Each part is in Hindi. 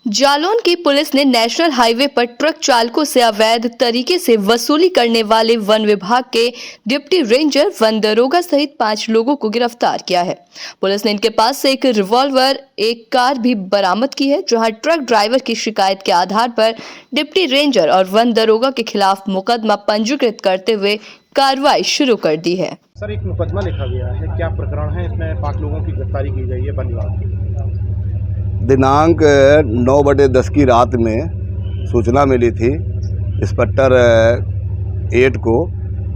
जालौन की पुलिस ने नेशनल हाईवे पर ट्रक चालकों से अवैध तरीके से वसूली करने वाले वन विभाग के डिप्टी रेंजर, वन दरोगा सहित 5 लोगों को गिरफ्तार किया है। पुलिस ने इनके पास से एक रिवॉल्वर, एक कार भी बरामद की है, जहां ट्रक ड्राइवर की शिकायत के आधार पर डिप्टी रेंजर और वन दरोगा के खिलाफ मुकदमा पंजीकृत करते हुए कार्रवाई शुरू कर दी है। सर, एक मुकदमा लिखा गया है, क्या प्रकरण है? इसमें 5 लोगों की गिरफ्तारी की गई है वन विभाग की। दिनांक 9/10 की रात में सूचना मिली थी इंस्पेक्टर 8 को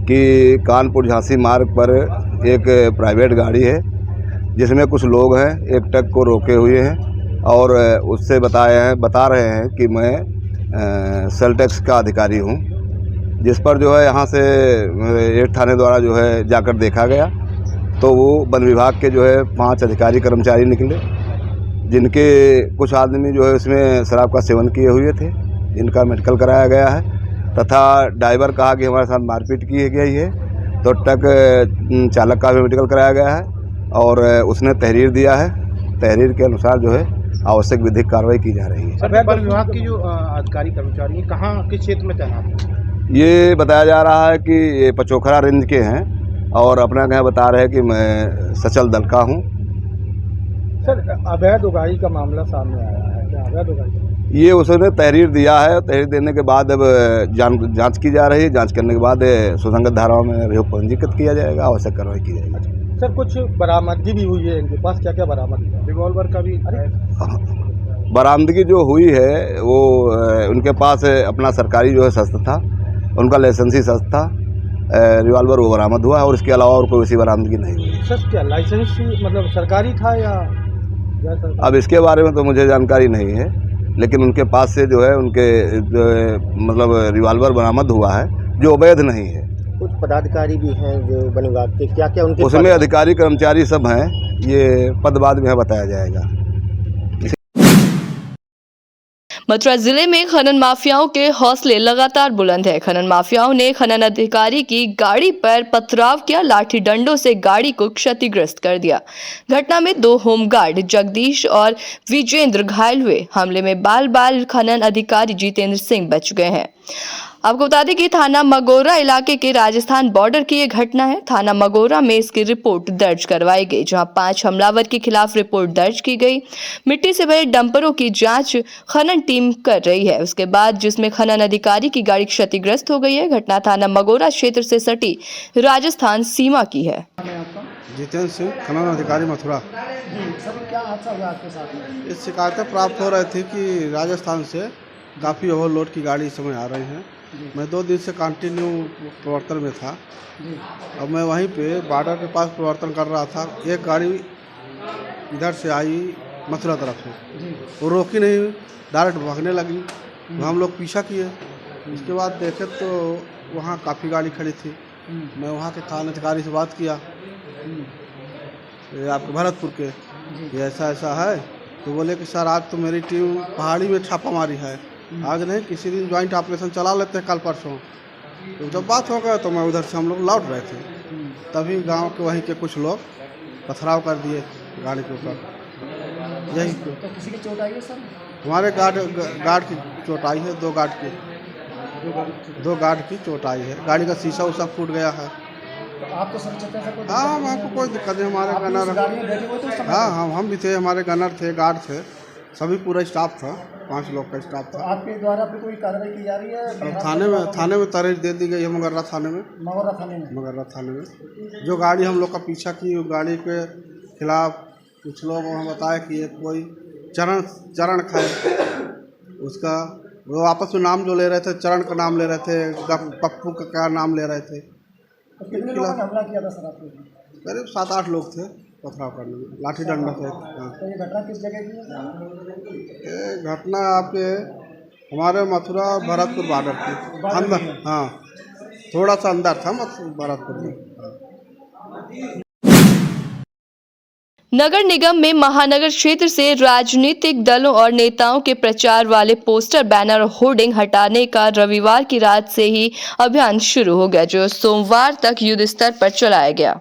कि कानपुर झांसी मार्ग पर एक प्राइवेट गाड़ी है जिसमें कुछ लोग हैं, एक ट्रक को रोके हुए हैं और उससे बता रहे हैं कि मैं सेल टैक्स का अधिकारी हूं, जिस पर जो है यहाँ से 8 थाने द्वारा जो है जाकर देखा गया तो वो वन विभाग के जो है 5 अधिकारी कर्मचारी निकले, जिनके कुछ आदमी जो है इसमें शराब का सेवन किए हुए थे, जिनका मेडिकल कराया गया है तथा ड्राइवर कहा कि हमारे साथ मारपीट की गई है, तो ट्रक चालक का भी मेडिकल कराया गया है और उसने तहरीर दिया है। तहरीर के अनुसार जो है आवश्यक विधिक कार्रवाई की जा रही है। सर, वन विभाग के जो अधिकारी कर्मचारी हैं, कहाँ किस क्षेत्र में तैनात हैं? ये बताया जा रहा है कि ये पचोखरा रेंज के हैं और अपना क्या बता रहे हैं कि मैं सचल दल का हूँ। सर, अवैध उगाही का मामला सामने आया है, क्या अवैध उगाही? ये उसने तहरीर दिया है, तहरीर देने के बाद अब जांच की जा रही है। जांच करने के बाद सुसंगत धाराओं में अभियोग पंजीकृत किया जाएगा, आवश्यक कार्रवाई की जाएगी। सर, कुछ बरामदगी भी हुई है इनके पास, क्या क्या बरामद हुआ? रिवॉल्वर का भी बरामदगी जो हुई है वो उनके पास अपना सरकारी जो है शस्त्र था, उनका लाइसेंसी शस्त्र था, रिवॉल्वर वो बरामद हुआ है और इसके अलावा और कोई वैसी बरामदगी नहीं हुई। सर, क्या लाइसेंस मतलब सरकारी था या अब इसके बारे में तो मुझे जानकारी नहीं है, लेकिन उनके पास से जो है उनके मतलब रिवॉल्वर बरामद हुआ है जो अवैध नहीं है। कुछ पदाधिकारी भी हैं जो वन विभाग के, क्या क्या उनके उसमें अधिकारी कर्मचारी सब हैं, ये पद बाद में बताया जाएगा। मथुरा जिले में खनन माफियाओं के हौसले लगातार बुलंद है। खनन माफियाओं ने खनन अधिकारी की गाड़ी पर पथराव किया, लाठी डंडों से गाड़ी को क्षतिग्रस्त कर दिया। घटना में 2 होमगार्ड जगदीश और विजेंद्र घायल हुए। हमले में बाल खनन अधिकारी जितेंद्र सिंह बच गए हैं। आपको बता दें कि थाना मगोरा इलाके के राजस्थान बॉर्डर की ये घटना है। थाना मगोरा में इसकी रिपोर्ट दर्ज करवाई गई, जहां 5 हमलावर के खिलाफ रिपोर्ट दर्ज की गई। मिट्टी से भरे डंपरों की जांच खनन टीम कर रही है। उसके बाद जिसमें खनन अधिकारी की गाड़ी क्षतिग्रस्त हो गई है। घटना थाना मगोरा क्षेत्र से सटी राजस्थान सीमा की है। जितेंद्र सिंह, खनन अधिकारी मथुरा। सर, क्या हादसा हुआ आपके साथ में? इस शिकायतें प्राप्त हो रही थी कि राजस्थान से काफ़ी ओवरलोड की गाड़ी इस समय आ रही हैं। मैं 2 दिन से कंटिन्यू प्रवर्तन में था। अब मैं वहीं पे बॉर्डर के पास प्रवर्तन कर रहा था। एक गाड़ी इधर से आई मथुरा तरफ से, वो रोकी नहीं, डायरेक्ट भागने लगी। हम लोग पीछा किए, उसके बाद देखे तो वहाँ काफ़ी गाड़ी खड़ी थी। मैं वहाँ के थाना अधिकारी से बात किया, आपके भरतपुर के, ये ऐसा है। तो बोले कि सर, आज तो मेरी टीम पहाड़ी में छापा मारी है, आज नहीं किसी दिन ज्वाइंट ऑपरेशन चला लेते हैं, कल परसों। तो जब बात हो गया तो मैं उधर से हम लोग लौट रहे थे, तभी गांव के वहीं के कुछ लोग पथराव कर दिए गाड़ी के ऊपर। यही तो किसी की चोट आई है सर? हमारे गार्ड की चोट आई है, 2 गार्ड की चोट आई है। गाड़ी का शीशा उसा फूट गया है। तो आपको सुरक्षित है? हाँ, हमको कोई दिक्कत नहीं। हमारे गनर, हाँ, हम भी थे, हमारे गनर थे, गार्ड थे, सभी पूरा स्टाफ था, 5 लोग का स्टाफ था। आपके द्वारा पे कोई कार्रवाई की जा रही है? थाने में तहरीर दे दी गई है, मगर्रा थाने में। जो गाड़ी हम लोग का पीछा की, उस गाड़ी के खिलाफ कुछ लोग वहाँ बताया कि ये कोई चरण खाए, उसका वो आपस में नाम जो ले रहे थे, चरण का नाम ले रहे थे, पप्पू का क्या नाम ले रहे थे। कितने लोगों ने हमला किया था सर आपको? करीब 7-8 लोग थे पथराव करने में, लाठी डंडा थे। हाँ। तो ये घटना किस जगह की है? ये घटना आपके हमारे मथुरा भरतपुर बॉर्डर की अंदर, हाँ, थोड़ा सा अंदर था भरतपुर में। नगर निगम में महानगर क्षेत्र से राजनीतिक दलों और नेताओं के प्रचार वाले पोस्टर, बैनर और होर्डिंग हटाने का रविवार की रात से ही अभियान शुरू हो गया, जो सोमवार तक युद्ध स्तर पर चलाया गया।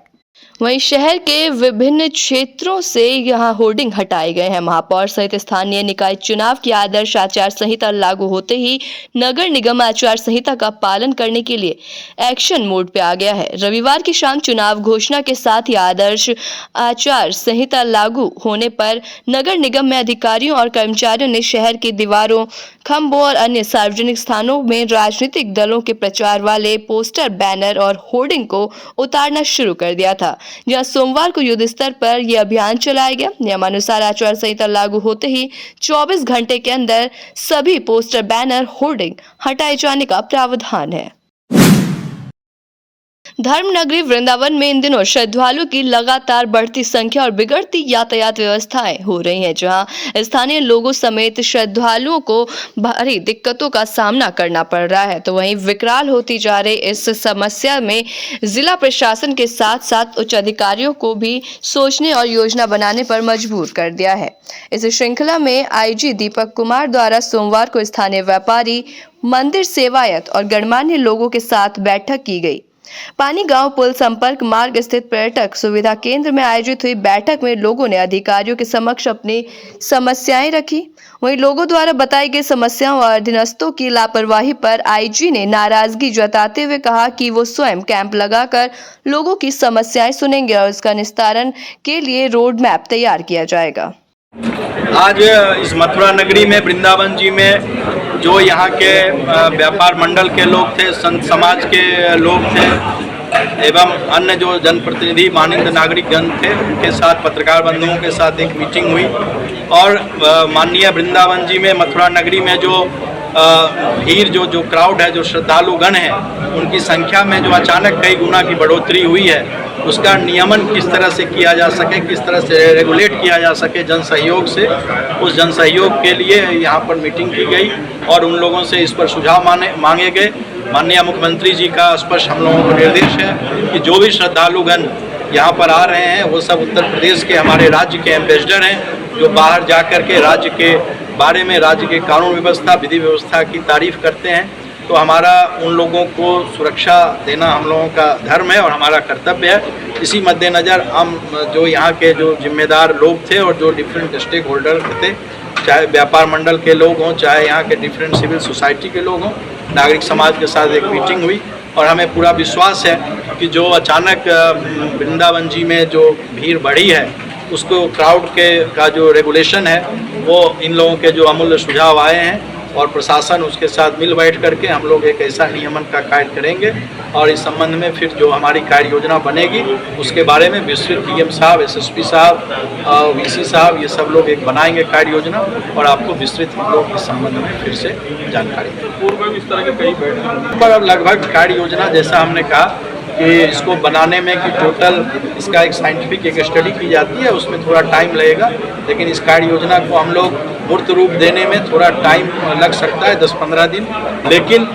वहीं शहर के विभिन्न क्षेत्रों से यहां होर्डिंग हटाए गए हैं। महापौर सहित स्थानीय निकाय चुनाव की आदर्श आचार संहिता लागू होते ही नगर निगम आचार संहिता का पालन करने के लिए एक्शन मोड पे आ गया है। रविवार की शाम चुनाव घोषणा के साथ ही आदर्श आचार संहिता लागू होने पर नगर निगम में अधिकारियों और कर्मचारियों ने शहर की दीवारों, खंभों और अन्य सार्वजनिक स्थानों में राजनीतिक दलों के प्रचार वाले पोस्टर, बैनर और होर्डिंग को उतारना शुरू कर दिया था, जहां सोमवार को युद्ध स्तर पर यह अभियान चलाया गया। नियमानुसार आचार संहिता लागू होते ही 24 घंटे के अंदर सभी पोस्टर, बैनर, होर्डिंग हटाए जाने का प्रावधान है। धर्मनगरी वृंदावन में इन दिनों श्रद्धालुओं की लगातार बढ़ती संख्या और बिगड़ती यातायात व्यवस्थाएं हो रही हैं, जहां स्थानीय लोगों समेत श्रद्धालुओं को भारी दिक्कतों का सामना करना पड़ रहा है। तो वहीं विकराल होती जा रही इस समस्या में जिला प्रशासन के साथ साथ उच्च अधिकारियों को भी सोचने और योजना बनाने पर मजबूर कर दिया है। इस श्रृंखला में आईजी दीपक कुमार द्वारा सोमवार को स्थानीय व्यापारी, मंदिर सेवायत और गणमान्य लोगों के साथ बैठक की गई। पानी गांव पुल संपर्क मार्ग स्थित पर्यटक सुविधा केंद्र में आयोजित हुई बैठक में लोगों ने अधिकारियों के समक्ष अपनी समस्याएं रखी। वहीं लोगों द्वारा बताई गई समस्याओं और अधीनस्थों की लापरवाही पर आईजी ने नाराजगी जताते हुए कहा कि वो स्वयं कैंप लगाकर लोगों की समस्याएं सुनेंगे और उसका निस्तारण के लिए रोड मैप तैयार किया जाएगा। आज इस मथुरा नगरी में, वृंदावन जी में जो यहाँ के व्यापार मंडल के लोग थे, संत समाज के लोग थे एवं अन्य जो जनप्रतिनिधि माननीय नागरिकगण थे, उनके साथ, पत्रकार बंधुओं के साथ एक मीटिंग हुई और माननीय वृंदावन जी में, मथुरा नगरी में जो भीड़, जो क्राउड है, जो श्रद्धालुगण हैं, उनकी संख्या में जो अचानक कई गुना की बढ़ोतरी हुई है, उसका नियमन किस तरह से किया जा सके, किस तरह से रेगुलेट किया जा सके जन सहयोग से, उस जन सहयोग के लिए यहाँ पर मीटिंग की गई और उन लोगों से इस पर सुझाव मांगे गए। माननीय मुख्यमंत्री जी का स्पष्ट हम लोगों को निर्देश है कि जो भी श्रद्धालुगण यहाँ पर आ रहे हैं वो सब उत्तर प्रदेश के, हमारे राज्य के एम्बेसडर हैं, जो बाहर जा कर के राज्य के बारे में, राज्य के कानून व्यवस्था, विधि व्यवस्था की तारीफ करते हैं। तो हमारा उन लोगों को सुरक्षा देना हम लोगों का धर्म है और हमारा कर्तव्य है। इसी मद्देनज़र हम जो यहाँ के जो जिम्मेदार लोग थे और जो डिफरेंट स्टेक होल्डर थे, चाहे व्यापार मंडल के लोग हों, चाहे यहाँ के डिफरेंट सिविल सोसाइटी के लोग हों, नागरिक समाज के साथ एक मीटिंग हुई और हमें पूरा विश्वास है कि जो अचानक वृंदावन जी में जो भीड़ बढ़ी है, उसको क्राउड का जो रेगुलेशन है, वो इन लोगों के जो अमूल्य सुझाव आए हैं और प्रशासन उसके साथ मिल बैठ करके हम लोग एक ऐसा नियमन का कार्य करेंगे और इस संबंध में फिर जो हमारी कार्य योजना बनेगी उसके बारे में विस्तृत डीएम साहब, एसएसपी साहब, वीसी साहब, ये सब लोग एक बनाएंगे कार्य योजना और आपको विस्तृत हम लोग इस संबंध में फिर से जानकारी देंगे। पूर्व में इस तरह के कई बैठक पर अब लगभग कार्य योजना, जैसा हमने कहा कि इसको बनाने में कि टोटल इसका एक साइंटिफिक एक स्टडी की जाती है, उसमें थोड़ा टाइम लगेगा, लेकिन इस कार्य योजना को हम लोग मूर्त रूप देने में थोड़ा टाइम लग सकता है, 10-15 दिन, लेकिन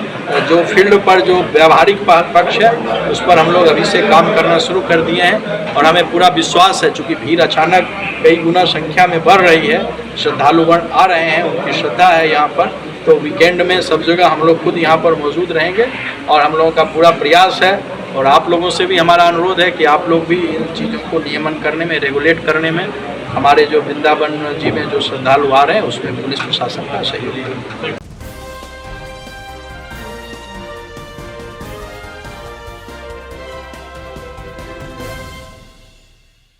जो फील्ड पर जो व्यावहारिक पक्ष है उस पर हम लोग अभी से काम करना शुरू कर दिए हैं और हमें पूरा विश्वास है, चूँकि भीड़ अचानक कई गुना संख्या में बढ़ रही है, श्रद्धालुगण आ रहे हैं, उनकी श्रद्धा है यहाँ पर, तो वीकेंड में सब जगह हम लोग खुद यहाँ पर मौजूद रहेंगे और हम लोगों का पूरा प्रयास है और आप लोगों से भी हमारा अनुरोध है कि आप लोग भी इन चीज़ों को नियमन करने में, रेगुलेट करने में, हमारे जो वृंदावन जी में जो श्रद्धालु आ रहे हैं उसमें पुलिस प्रशासन का सहयोग करें।